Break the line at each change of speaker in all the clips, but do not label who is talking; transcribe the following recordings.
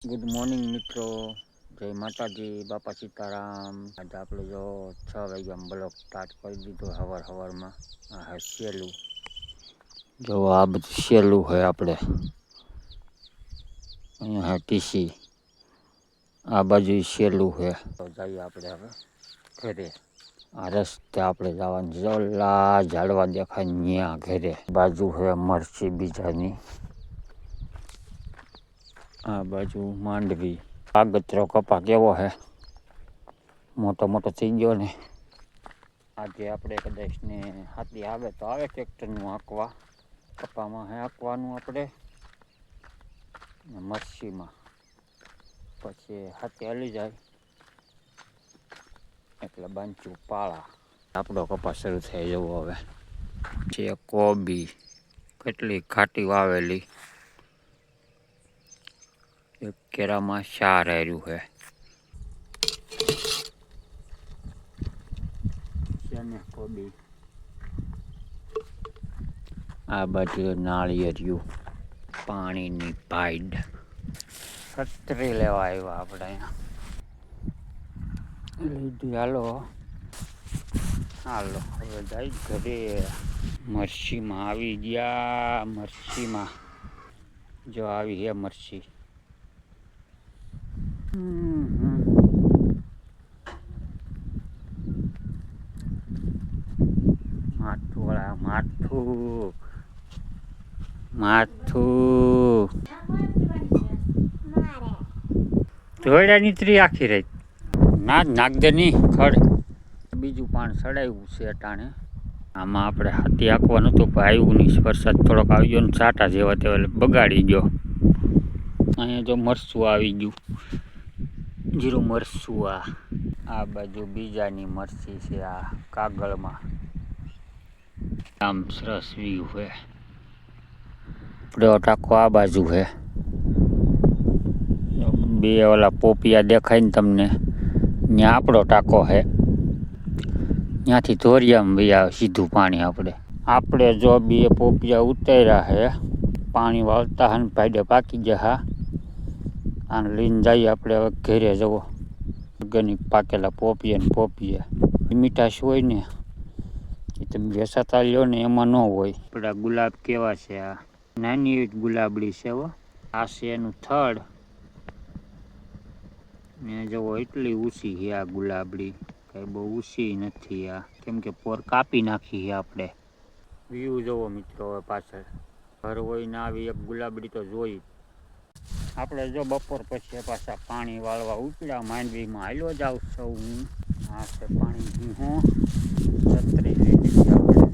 Good morning મિત્રો, જય માતાજી, બાપા સીતારામ. આજે આપણે જો 6 વાગ્યામાં બ્લોગ સ્ટાર્ટ કરી દીધો સવારમાં. આ સહેલું જો આ બધું સહેલું હોય આપણે અહીંયા ટીસી આ બાજુ સહેલું છે. તો જઈએ આપણે હવે ઘરે. આ રસ્તે આપણે જવાનું જોલા ઝાડવા દેખાય ત્યાં ઘરે. બાજુ છે મરચી બીજાની, આ બાજુ માંડવી. આગતરો કપા કેવો હે, મોટો મોટો થઈ ગયો ને. આજે આપણે કદાચ ને હાથી આવે તો આવે ટ્રેક્ટરનું હાંકવા. કપામાં હે હાંકવાનું આપણે મરચીમાં, પછી હાથી હાલી જાય એટલે બાંચું પાળા. આપણો કપા શરૂ થઈ જવો હવે છે. કોબી કેટલી ઘાટી વાવેલી, એક કેરામાં 4 હાર્યું છે. કોબી આ બાજુ નાળિયેરિયું, પાણીની પાઇડ. છત્રી લેવા આવ્યા આપણે અહીંયા લીધી. હાલો હાલો હવે જાય ઘરે. મરચીમાં આવી ગયા. મરચીમાં જો આવી હે મરચી. માથું વાળા માથું માથું ધોયડા નીતરી આખી રહી ના નાગદે ની ખડ. બીજું પાણ સડાવ્યું છે અટાણે. આમાં આપણે હાથી હાંકવાનું હતું પણ આવ્યું નહીં. વરસાદ થોડોક આવી ગયો ને છાંટા જેવા તેવા બગાડી ગયો. અહીંયા જો મરચું આવી ગયું, જીરું મરચું. આ બાજુ બીજાની મરચી છે. આ કાગળમાં આમ સરસ વ્યૂ છે. આપણો ટાંકો આ બાજુ છે. બે ઓલા પોપિયા દેખાય ને તમને, ત્યાં આપણો ટાંકો છે. ત્યાંથી ધોરિયામાં બી આવે સીધું પાણી. આપણે જો બે પોપિયા ઉતાર્યા છે, પાણી વાળતા હા ને ભાઈડે પાકી ગયા. હા આને લઈને જઈએ આપણે હવે ઘરે. જવો ઓર્ગેનિક પાકેલા પોપિયા ને પોપિયા. મીઠાશ હોય ને એ તમે વેસાતા લ્યો ને એમાં ન હોય. આપણા ગુલાબ કેવા છે, આ નાની એવી ગુલાબડી છે. આ છે એનું થડ ને જવો એટલી ઊંચી છે આ ગુલાબડી, કઈ બહુ ઊંચી નથી. આ કેમ કે પોર કાપી નાખી છે આપણે. વ્યૂ જોવો મિત્રો. હવે પાછળ ઘર હોય ને આવી એક ગુલાબડી તો જોઈ. આપણે જો બપોર પછી પાછા પાણી વાળવા ઉપડ્યા માંડવીમાં. હાલ્યો જાવ સૌ હું. આ છે પાણી. હું છત્રી લઈ લીધી આપણે.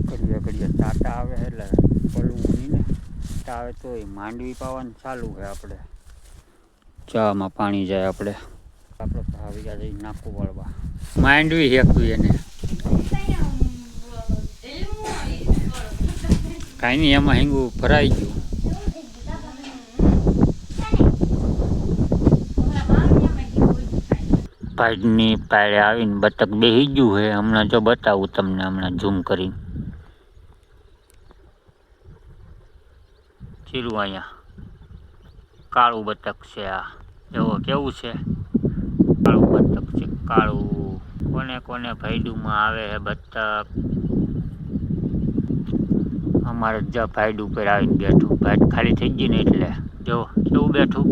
ઘડીએ ઘડીએ ટાટા આવે એટલે પલવું નહીં ને. ટાટા આવે તો માંડવી પાવાનું ચાલુ છે. આપણે ચામાં પાણી જાય. આપણે તો આવી ગયા જઈ નાખું વાળવા. માંડવી હેકવી એને કાંઈ નહીં, એમાં હિંગું ભરાઈ ગયું. ભાઈની પાડે આવીને બતક બેસી ગયું છે. હમણાં જો બતાવું તમને, હમણાં ઝૂમ કરીને. ચીરું અહીંયા કાળું બતક છે. આ એવો કેવું છે, કાળું બતક છે. કાળું કોને કોને ભાઈડુમાં આવે છે બતક. અમારે જ ભાઈડ ઉપર આવીને બેઠું. ભાઈડ ખાલી થઈ ગઈ ને એટલે જો કેવું બેઠું.